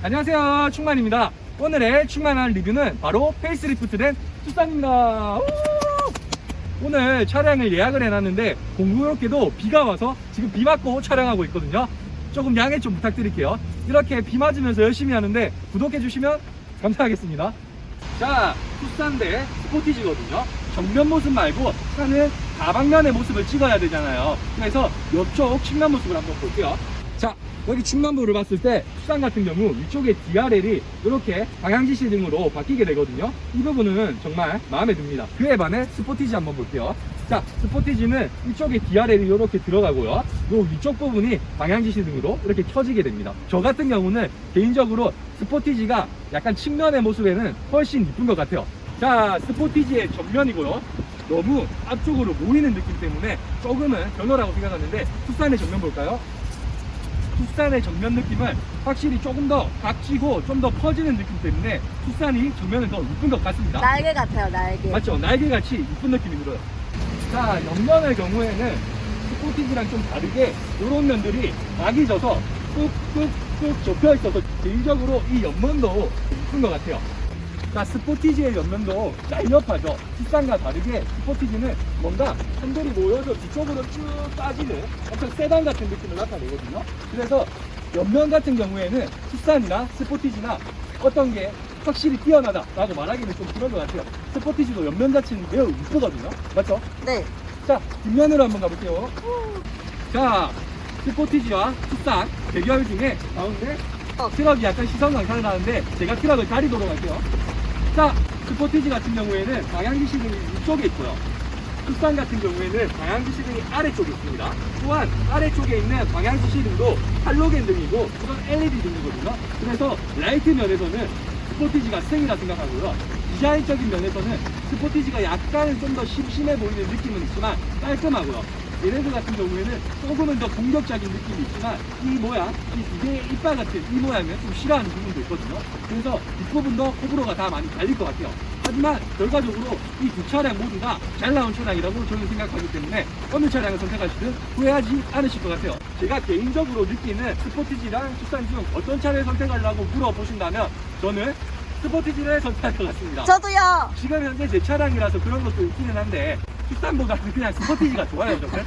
안녕하세요, 충만입니다. 오늘의 충만한 리뷰는 바로 페이스리프트된 투싼입니다. 오늘 차량을 예약을 해놨는데 공교롭게도 비가 와서 지금 비 맞고 촬영하고 있거든요. 조금 양해 좀 부탁드릴게요. 이렇게 비 맞으면서 열심히 하는데 구독해주시면 감사하겠습니다. 자, 투싼데 스포티지거든요. 정면 모습 말고 차는 다방면의 모습을 찍어야 되잖아요. 그래서 옆쪽 측면 모습을 한번 볼게요. 자, 여기 측면부를 봤을 때 투싼 같은 경우 위쪽에 DRL이 이렇게 방향지시 등으로 바뀌게 되거든요. 이 부분은 정말 마음에 듭니다. 그에 반해 스포티지 한번 볼게요. 자, 스포티지는 이쪽에 DRL이 이렇게 들어가고요. 요 위쪽 부분이 방향지시 등으로 이렇게 켜지게 됩니다. 저 같은 경우는 개인적으로 스포티지가 약간 측면의 모습에는 훨씬 이쁜 것 같아요. 자, 스포티지의 전면이고요. 너무 앞쪽으로 모이는 느낌 때문에 조금은 별로라고 생각하는데 투싼의 전면 볼까요? 투싼의 정면 느낌은 확실히 조금 더 각지고 좀 더 퍼지는 느낌 때문에 투싼이 정면은 더 이쁜 것 같습니다. 날개 같아요, 날개. 맞죠? 날개같이 이쁜 느낌이 들어요. 자, 옆면의 경우에는 스포티지랑 좀 다르게 이런 면들이 각이 져서 꾹꾹꾹 접혀 있어서 개인적으로 이 옆면도 이쁜 것 같아요. 자, 스포티지의 옆면도 날렵하죠. 투싼과 다르게 스포티지는 뭔가 핸들이 모여서 뒤쪽으로 쭉 빠지는 엄청 세단 같은 느낌을 나타내거든요. 그래서 옆면 같은 경우에는 투싼이나 스포티지나 어떤 게 확실히 뛰어나다라고 말하기는 좀 그런 것 같아요. 스포티지도 옆면 자체는 매우 이쁘거든요. 맞죠? 네. 자, 뒷면으로 한번 가볼게요. 자, 스포티지와 투싼 대결 중에 가운데 트럭이 약간 시선 강탈을 하는데 제가 트럭을 가리도록 할게요. 자, 스포티지 같은 경우에는 방향지시 등이 위쪽에 있고요. 투싼 같은 경우에는 방향지시 등이 아래쪽에 있습니다. 또한 아래쪽에 있는 방향지시 등도 할로겐 등이고 이건 LED 등이거든요. 그래서 라이트 면에서는 스포티지가 승이라 생각하고요. 디자인적인 면에서는 스포티지가 약간 좀 더 심심해 보이는 느낌은 있지만 깔끔하고요. 얘네들 같은 경우에는 조금은 더 공격적인 느낌이 있지만 이 모양, 이 두 개의 이빨 같은 이 모양은 좀 싫어하는 부분도 있거든요. 그래서 뒷부분도 호불호가 다 많이 갈릴 것 같아요. 하지만 결과적으로 이 두 차량 모두 다 잘 나온 차량이라고 저는 생각하기 때문에 어느 차량을 선택하시든 후회하지 않으실 것 같아요. 제가 개인적으로 느끼는 스포티지랑 투싼 중 어떤 차를 선택하려고 물어보신다면 저는 스포티지를 선택할 것 같습니다. 저도요. 지금 현재 제 차량이라서 그런 것도 있기는 한데 투싼보다는 그냥 스포티지가 좋아요, 저는.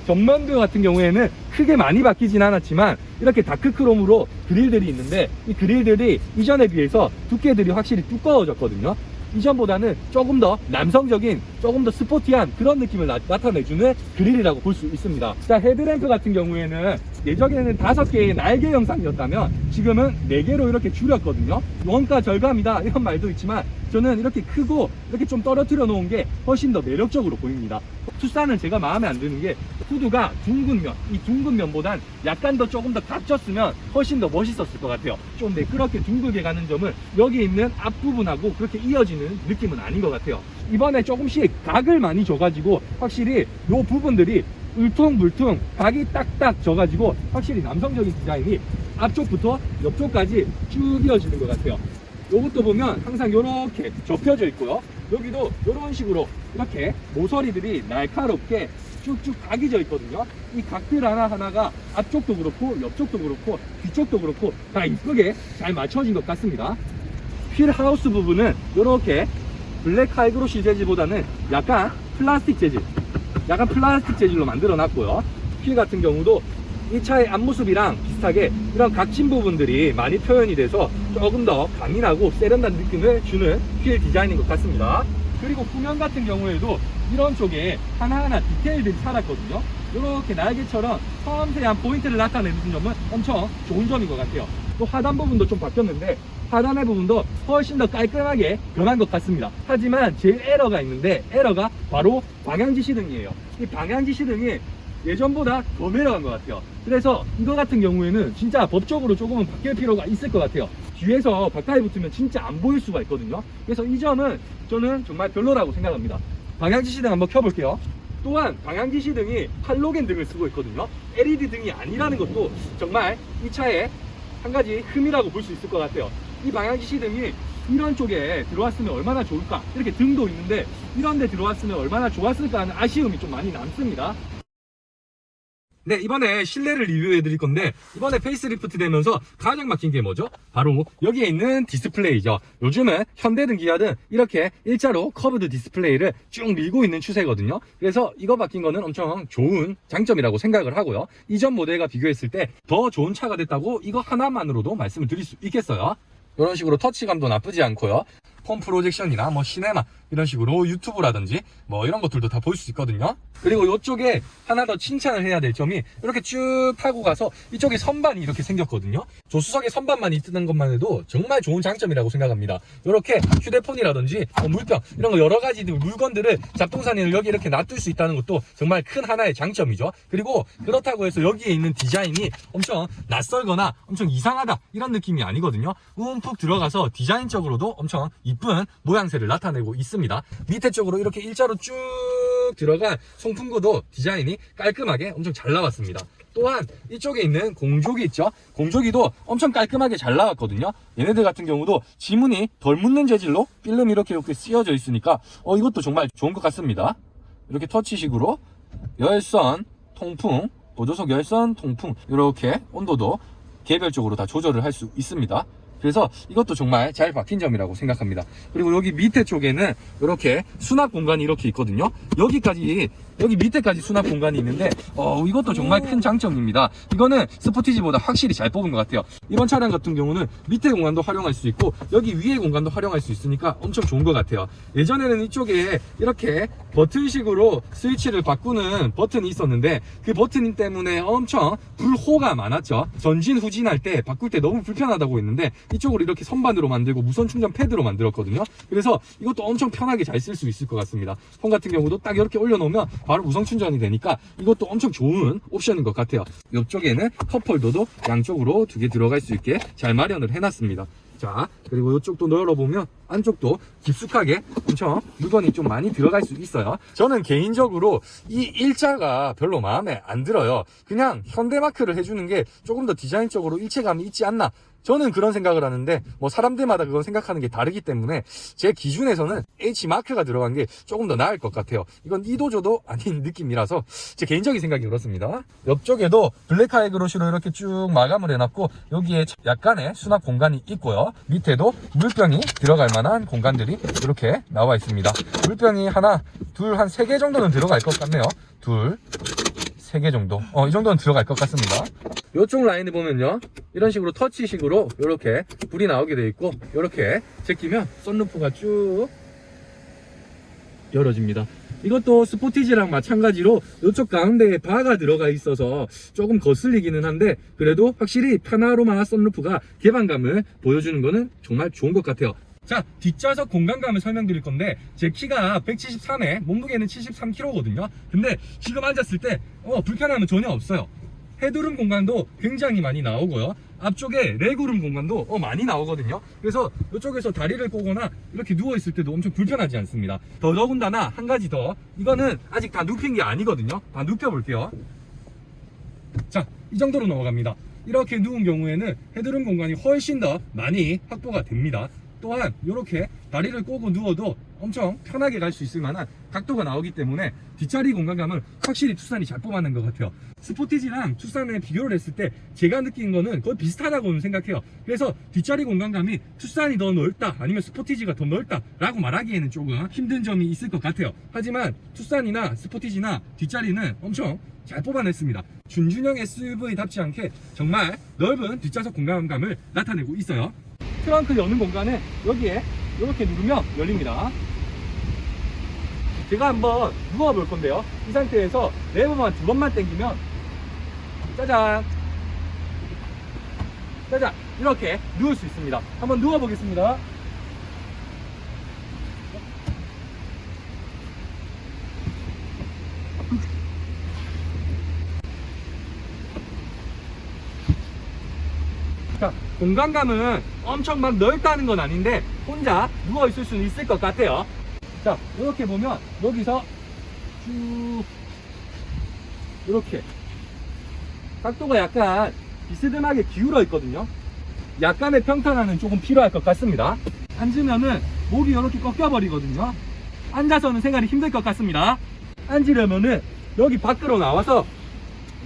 전면부 같은 경우에는 크게 많이 바뀌진 않았지만 이렇게 다크크롬으로 그릴들이 있는데 이 그릴들이 이전에 비해서 두께들이 확실히 두꺼워졌거든요. 이전보다는 조금 더 남성적인, 조금 더 스포티한 그런 느낌을 나타내주는 그릴이라고 볼 수 있습니다. 자, 헤드램프 같은 경우에는 예전에는 5개의 날개 형상이었다면 지금은 4개로 이렇게 줄였거든요. 원가 절감이다 이런 말도 있지만 저는 이렇게 크고 이렇게 좀 떨어뜨려 놓은 게 훨씬 더 매력적으로 보입니다. 투싼은 제가 마음에 안 드는 게 후드가 둥근 면, 이 둥근 면보단 약간 더 조금 더 각졌으면 훨씬 더 멋있었을 것 같아요. 좀 매끄럽게 둥글게 가는 점은 여기 있는 앞부분하고 그렇게 이어지는 느낌은 아닌 것 같아요. 이번에 조금씩 각을 많이 줘가지고 확실히 이 부분들이 울퉁불퉁 각이 딱딱 져가지고 확실히 남성적인 디자인이 앞쪽부터 옆쪽까지 쭉 이어지는 것 같아요. 이것도 보면 항상 이렇게 접혀져 있고요. 여기도 이런 식으로 이렇게 모서리들이 날카롭게 쭉쭉 각이 져 있거든요. 이 각들 하나하나가 앞쪽도 그렇고 옆쪽도 그렇고 뒤쪽도 그렇고 다 이쁘게 잘 맞춰진 것 같습니다. 휠 하우스 부분은 이렇게 블랙 하이그로시 재질보다는 약간 플라스틱 재질로 만들어 놨고요. 휠 같은 경우도 이 차의 앞모습이랑 비슷하게 이런 각진 부분들이 많이 표현이 돼서 조금 더 강인하고 세련된 느낌을 주는 휠 디자인인 것 같습니다. 그리고 후면 같은 경우에도 이런 쪽에 하나하나 디테일들이 살았거든요. 이렇게 날개처럼 섬세한 포인트를 나타내는 점은 엄청 좋은 점인 것 같아요. 또 하단 부분도 좀 바뀌었는데 하단의 부분도 훨씬 더 깔끔하게 변한 것 같습니다. 하지만 제일 에러가 있는데 에러가 바로 방향지시등이에요. 이 방향지시등이 예전보다 더 내려간 것 같아요. 그래서 이거 같은 경우에는 진짜 법적으로 조금은 바뀔 필요가 있을 것 같아요. 뒤에서 가까이 붙으면 진짜 안 보일 수가 있거든요. 그래서 이 점은 저는 정말 별로라고 생각합니다. 방향지시등 한번 켜볼게요. 또한 방향지시등이 할로겐 등을 쓰고 있거든요. LED 등이 아니라는 것도 정말 이 차의 한 가지 흠이라고 볼 수 있을 것 같아요. 이 방향지시등이 이런 쪽에 들어왔으면 얼마나 좋을까, 이렇게 등도 있는데 이런 데 들어왔으면 얼마나 좋았을까 하는 아쉬움이 좀 많이 남습니다. 네, 이번에 실내를 리뷰해 드릴 건데 이번에 페이스리프트 되면서 가장 바뀐 게 뭐죠? 바로 여기에 있는 디스플레이죠. 요즘은 현대든 기아든 이렇게 일자로 커브드 디스플레이를 쭉 밀고 있는 추세거든요. 그래서 이거 바뀐 거는 엄청 좋은 장점이라고 생각을 하고요. 이전 모델과 비교했을 때 더 좋은 차가 됐다고 이거 하나만으로도 말씀을 드릴 수 있겠어요. 이런 식으로 터치감도 나쁘지 않고요. 홈 프로젝션이나 뭐 시네마 이런 식으로 유튜브라든지 뭐 이런 것들도 다 볼 수 있거든요. 그리고 이쪽에 하나 더 칭찬을 해야 될 점이 이렇게 쭉 타고 가서 이쪽에 선반이 이렇게 생겼거든요. 조수석에 선반만 있는 것만 해도 정말 좋은 장점이라고 생각합니다. 이렇게 휴대폰이라든지 뭐 물병 이런 거 여러 가지 물건들을 잡동사니를 여기 이렇게 놔둘 수 있다는 것도 정말 큰 하나의 장점이죠. 그리고 그렇다고 해서 여기에 있는 디자인이 엄청 낯설거나 엄청 이상하다 이런 느낌이 아니거든요. 움푹 들어가서 디자인적으로도 엄청 이쁜 모양새를 나타내고 있습니다. 밑에 쪽으로 이렇게 일자로 쭉 들어간 송풍구도 디자인이 깔끔하게 엄청 잘 나왔습니다. 또한 이쪽에 있는 공조기 있죠? 공조기도 엄청 깔끔하게 잘 나왔거든요. 얘네들 같은 경우도 지문이 덜 묻는 재질로 필름이 이렇게 씌워져 있으니까 이것도 정말 좋은 것 같습니다. 이렇게 터치식으로 열선, 통풍, 보조석 열선, 통풍 이렇게 온도도 개별적으로 다 조절을 할 수 있습니다. 그래서 이것도 정말 잘 박힌 점이라고 생각합니다. 그리고 여기 밑에 쪽에는 이렇게 수납 공간이 이렇게 있거든요. 여기 밑에까지 수납 공간이 있는데 이것도 정말 큰 장점입니다. 이거는 스포티지보다 확실히 잘 뽑은 것 같아요. 이번 차량 같은 경우는 밑에 공간도 활용할 수 있고 여기 위에 공간도 활용할 수 있으니까 엄청 좋은 것 같아요. 예전에는 이쪽에 이렇게 버튼식으로 스위치를 바꾸는 버튼이 있었는데 그 버튼 때문에 엄청 불호가 많았죠. 전진 후진할 때 바꿀 때 너무 불편하다고 했는데 이쪽으로 이렇게 선반으로 만들고 무선 충전 패드로 만들었거든요. 그래서 이것도 엄청 편하게 잘 쓸 수 있을 것 같습니다. 폰 같은 경우도 딱 이렇게 올려놓으면 바로 무선 충전이 되니까 이것도 엄청 좋은 옵션인 것 같아요. 이쪽에는 컵홀더도 양쪽으로 두 개 들어갈 수 있게 잘 마련을 해놨습니다. 자, 그리고 이쪽도 열어보면 안쪽도 깊숙하게 엄청 물건이 좀 많이 들어갈 수 있어요. 저는 개인적으로 이 일자가 별로 마음에 안 들어요. 그냥 현대마크를 해주는 게 조금 더 디자인적으로 일체감이 있지 않나, 저는 그런 생각을 하는데 뭐 사람들마다 그건 생각하는 게 다르기 때문에 제 기준에서는 H마크가 들어간 게 조금 더 나을 것 같아요. 이건 이도저도 아닌 느낌이라서 제 개인적인 생각이 그렇습니다. 옆쪽에도 블랙하이그로시로 이렇게 쭉 마감을 해놨고 여기에 약간의 수납 공간이 있고요. 밑에도 물병이 들어갈 만한 공간들이 이렇게 나와 있습니다. 물병이 하나, 둘, 한 3개 정도는 들어갈 것 같네요. 3개 정도. 이 정도는 들어갈 것 같습니다. 이쪽 라인을 보면요. 이런 식으로 터치식으로 이렇게 불이 나오게 되어 있고 이렇게 제끼면 썬루프가 쭉 열어집니다. 이것도 스포티지랑 마찬가지로 이쪽 가운데에 바가 들어가 있어서 조금 거슬리기는 한데 그래도 확실히 파나로마 썬루프가 개방감을 보여주는 거는 정말 좋은 것 같아요. 자, 뒷좌석 공간감을 설명드릴 건데 제 키가 173에 몸무게는 73kg거든요. 근데 지금 앉았을 때 불편함은 전혀 없어요. 헤드룸 공간도 굉장히 많이 나오고요. 앞쪽에 레그룸 공간도 많이 나오거든요. 그래서 이쪽에서 다리를 꼬거나 이렇게 누워있을 때도 엄청 불편하지 않습니다. 더더군다나 한 가지 더, 이거는 아직 다 눕힌 게 아니거든요. 다 눕혀볼게요. 자, 이 정도로 넘어갑니다. 이렇게 누운 경우에는 헤드룸 공간이 훨씬 더 많이 확보가 됩니다. 또한 이렇게 다리를 꼬고 누워도 엄청 편하게 갈 수 있을 만한 각도가 나오기 때문에 뒷자리 공간감은 확실히 투싼이 잘 뽑아낸 것 같아요. 스포티지랑 투싼에 비교를 했을 때 제가 느낀 거는 거의 비슷하다고 생각해요. 그래서 뒷자리 공간감이 투싼이 더 넓다 아니면 스포티지가 더 넓다 라고 말하기에는 조금 힘든 점이 있을 것 같아요. 하지만 투싼이나 스포티지나 뒷자리는 엄청 잘 뽑아냈습니다. 준준형 SUV답지 않게 정말 넓은 뒷좌석 공간감을 나타내고 있어요. 트렁크 여는 공간은 여기에 이렇게 누르면 열립니다. 제가 한번 누워볼 건데요. 이 상태에서 레버만 2번만 당기면 짜잔 짜잔 이렇게 누울 수 있습니다. 한번 누워보겠습니다. 자, 공간감은 엄청 막 넓다는 건 아닌데 혼자 누워있을 수는 있을 것 같아요. 자, 이렇게 보면 여기서 쭉 이렇게 각도가 약간 비스듬하게 기울어 있거든요. 약간의 평탄화는 조금 필요할 것 같습니다. 앉으면은 목이 이렇게 꺾여 버리거든요. 앉아서는 생활이 힘들 것 같습니다. 앉으려면은 여기 밖으로 나와서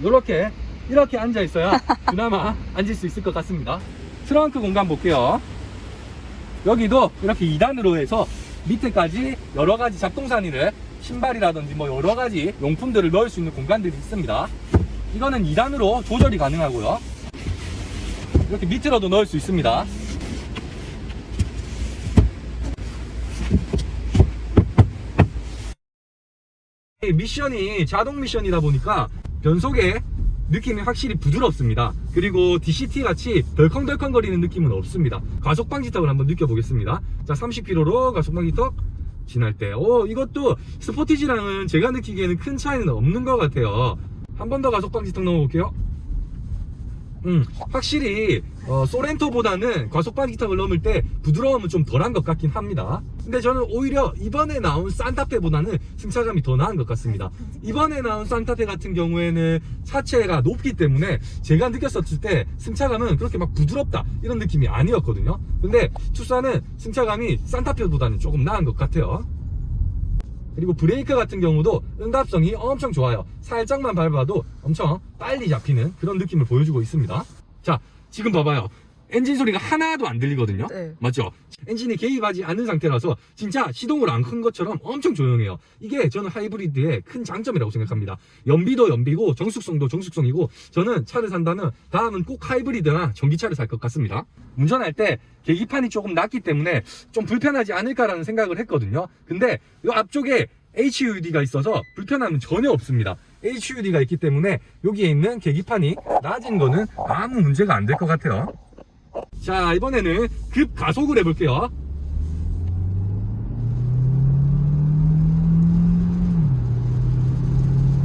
이렇게 앉아 있어야 그나마 앉을 수 있을 것 같습니다. 트렁크 공간 볼게요. 여기도 이렇게 2단으로 해서 밑에까지 여러 가지 잡동사니를 신발이라든지 뭐 여러 가지 용품들을 넣을 수 있는 공간들이 있습니다. 이거는 2단으로 조절이 가능하고요. 이렇게 밑으로도 넣을 수 있습니다. 미션이 자동 미션이다 보니까 변속의 느낌이 확실히 부드럽습니다. 그리고 DCT 같이 덜컹덜컹 거리는 느낌은 없습니다. 가속 방지턱을 한번 느껴보겠습니다. 자, 30km로 가속 방지턱 지날 때 이것도 스포티지랑은 제가 느끼기에는 큰 차이는 없는 것 같아요. 한 번 더 가속 방지턱 넣어볼게요. 확실히 소렌토보다는 가속 방지턱을 넘을 때 부드러움은 좀 덜한 것 같긴 합니다. 근데 저는 오히려 이번에 나온 산타페보다는 승차감이 더 나은 것 같습니다. 이번에 나온 산타페 같은 경우에는 차체가 높기 때문에 제가 느꼈었을 때 승차감은 그렇게 막 부드럽다 이런 느낌이 아니었거든요. 근데 투싼은 승차감이 산타페보다는 조금 나은 것 같아요. 그리고 브레이크 같은 경우도 응답성이 엄청 좋아요. 살짝만 밟아도 엄청 빨리 잡히는 그런 느낌을 보여주고 있습니다. 자, 지금 봐봐요. 엔진 소리가 하나도 안 들리거든요. 네. 맞죠? 엔진이 개입하지 않는 상태라서 진짜 시동을 안 큰 것처럼 엄청 조용해요. 이게 저는 하이브리드의 큰 장점이라고 생각합니다. 연비도 연비고 정숙성도 정숙성이고, 저는 차를 산다면 다음은 꼭 하이브리드나 전기차를 살 것 같습니다. 운전할 때 계기판이 조금 낮기 때문에 좀 불편하지 않을까라는 생각을 했거든요. 근데 이 앞쪽에 HUD가 있어서 불편함은 전혀 없습니다. HUD가 있기 때문에 여기에 있는 계기판이 낮은 거는 아무 문제가 안 될 것 같아요. 자, 이번에는 급 가속을 해볼게요.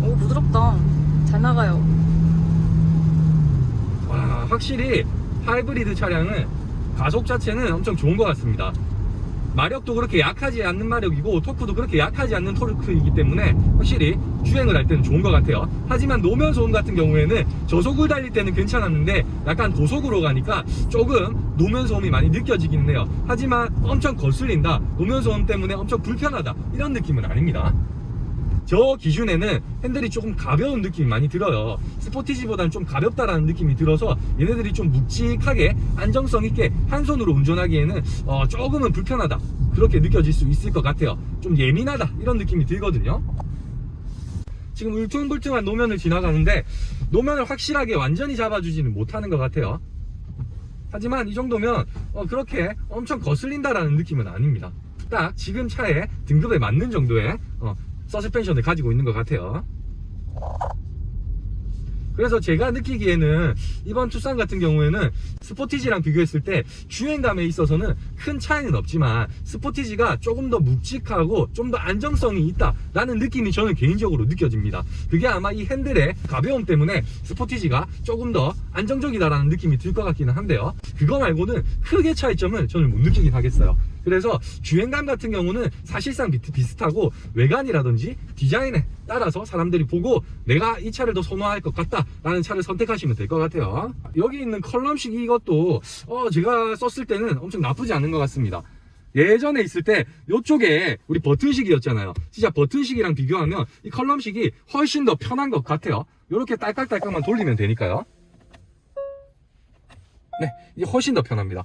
오, 부드럽다. 잘 나가요. 와, 확실히 하이브리드 차량은 가속 자체는 엄청 좋은 것 같습니다. 마력도 그렇게 약하지 않는 마력이고 토크도 그렇게 약하지 않는 토크이기 때문에 확실히 주행을 할 때는 좋은 것 같아요. 하지만 노면 소음 같은 경우에는 저속을 달릴 때는 괜찮았는데 약간 고속으로 가니까 조금 노면 소음이 많이 느껴지기는 해요. 하지만 엄청 거슬린다, 노면 소음 때문에 엄청 불편하다, 이런 느낌은 아닙니다. 저 기준에는 핸들이 조금 가벼운 느낌이 많이 들어요. 스포티지보다는 좀 가볍다라는 느낌이 들어서 얘네들이 좀 묵직하게 안정성 있게 한 손으로 운전하기에는 조금은 불편하다, 그렇게 느껴질 수 있을 것 같아요. 좀 예민하다, 이런 느낌이 들거든요. 지금 울퉁불퉁한 노면을 지나가는데 노면을 확실하게 완전히 잡아주지는 못하는 것 같아요. 하지만 이 정도면 그렇게 엄청 거슬린다라는 느낌은 아닙니다. 딱 지금 차의 등급에 맞는 정도의 서스펜션을 가지고 있는 것 같아요. 그래서 제가 느끼기에는 이번 투싼 같은 경우에는 스포티지랑 비교했을 때 주행감에 있어서는 큰 차이는 없지만 스포티지가 조금 더 묵직하고 좀 더 안정성이 있다라는 느낌이 저는 개인적으로 느껴집니다. 그게 아마 이 핸들의 가벼움 때문에 스포티지가 조금 더 안정적이다라는 느낌이 들 것 같기는 한데요. 그거 말고는 크게 차이점을 저는 못 느끼긴 하겠어요. 그래서 주행감 같은 경우는 사실상 비슷하고 외관이라든지 디자인에 따라서 사람들이 보고 내가 이 차를 더 선호할 것 같다 라는 차를 선택하시면 될 것 같아요. 여기 있는 컬럼식 이것도 제가 썼을 때는 엄청 나쁘지 않은 것 같습니다. 예전에 있을 때 이쪽에 우리 버튼식이었잖아요. 진짜 버튼식이랑 비교하면 이 컬럼식이 훨씬 더 편한 것 같아요. 이렇게 딸깍딸깍만 돌리면 되니까요. 네, 이게 훨씬 더 편합니다.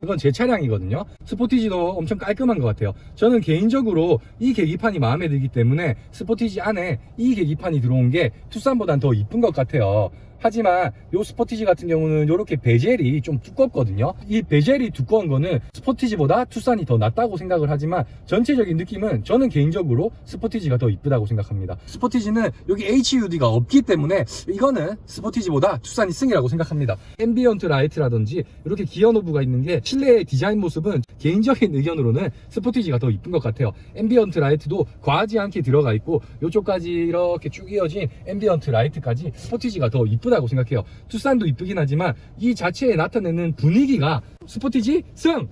이건 제 차량이거든요. 스포티지도 엄청 깔끔한 것 같아요. 저는 개인적으로 이 계기판이 마음에 들기 때문에 스포티지 안에 이 계기판이 들어온 게 투싼보단 더 이쁜 것 같아요. 하지만 이 스포티지 같은 경우는 이렇게 베젤이 좀 두껍거든요. 이 베젤이 두꺼운 거는 스포티지보다 투싼이 더 낫다고 생각을 하지만 전체적인 느낌은 저는 개인적으로 스포티지가 더 이쁘다고 생각합니다. 스포티지는 여기 HUD가 없기 때문에 이거는 스포티지보다 투싼이 승이라고 생각합니다. 앰비언트 라이트라든지 이렇게 기어 노브가 있는 게 실내의 디자인 모습은 개인적인 의견으로는 스포티지가 더 이쁜 것 같아요. 앰비언트 라이트도 과하지 않게 들어가 있고 이쪽까지 이렇게 쭉 이어진 앰비언트 라이트까지 스포티지가 더 이쁘다고 생각해요. 투싼도 이쁘긴 하지만 이 자체에 나타내는 분위기가 스포티지 승!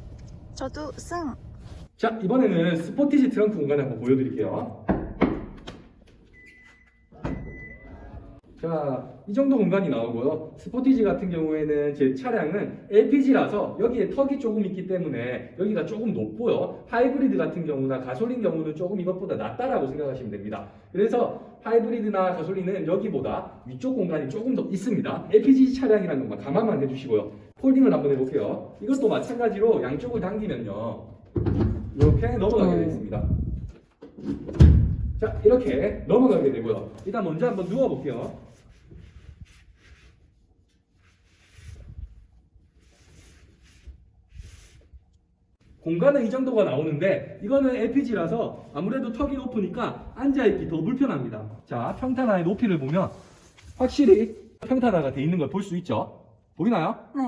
저도 승! 자, 이번에는 스포티지 트렁크 공간을 한번 보여드릴게요. 자, 이 정도 공간이 나오고요. 스포티지 같은 경우에는 제 차량은 LPG라서 여기에 턱이 조금 있기 때문에 여기가 조금 높고요. 하이브리드 같은 경우나 가솔린 경우는 조금 이것보다 낮다라고 생각하시면 됩니다. 그래서 하이브리드나 가솔린은 여기보다 위쪽 공간이 조금 더 있습니다. LPG 차량이라는 것만 감안만 해주시고요. 폴딩을 한번 해볼게요. 이것도 마찬가지로 양쪽을 당기면요. 이렇게 넘어가게 되겠습니다. 자, 이렇게 넘어가게 되고요. 일단 먼저 한번 누워볼게요. 공간은 이 정도가 나오는데 이거는 LPG라서 아무래도 턱이 높으니까 앉아있기 더 불편합니다. 자, 평탄화의 높이를 보면 확실히 평탄화가 돼 있는 걸 볼 수 있죠. 보이나요? 네.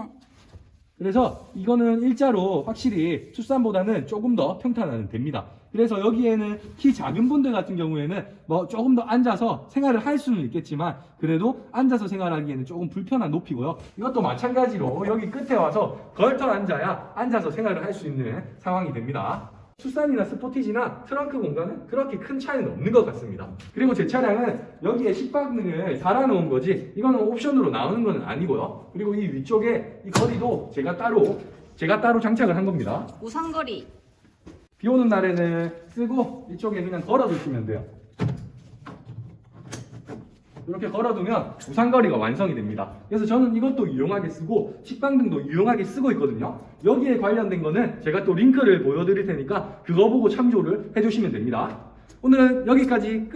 그래서 이거는 일자로 확실히 투싼보다는 조금 더 평탄화는 됩니다. 그래서 여기에는 키 작은 분들 같은 경우에는 뭐 조금 더 앉아서 생활을 할 수는 있겠지만 그래도 앉아서 생활하기에는 조금 불편한 높이고요. 이것도 마찬가지로 여기 끝에 와서 걸터 앉아야 앉아서 생활을 할 수 있는 상황이 됩니다. 투싼이나 스포티지나 트렁크 공간은 그렇게 큰 차이는 없는 것 같습니다. 그리고 제 차량은 여기에 식박능을 달아놓은 거지 이거는 옵션으로 나오는 건 아니고요. 그리고 이 위쪽에 이 거리도 제가 따로 장착을 한 겁니다. 우산거리. 비 오는 날에는 쓰고 이쪽에 그냥 걸어두시면 돼요. 이렇게 걸어두면 우산거리가 완성이 됩니다. 그래서 저는 이것도 유용하게 쓰고 식빵등도 유용하게 쓰고 있거든요. 여기에 관련된 거는 제가 또 링크를 보여드릴 테니까 그거 보고 참조를 해주시면 됩니다. 오늘은 여기까지 끝.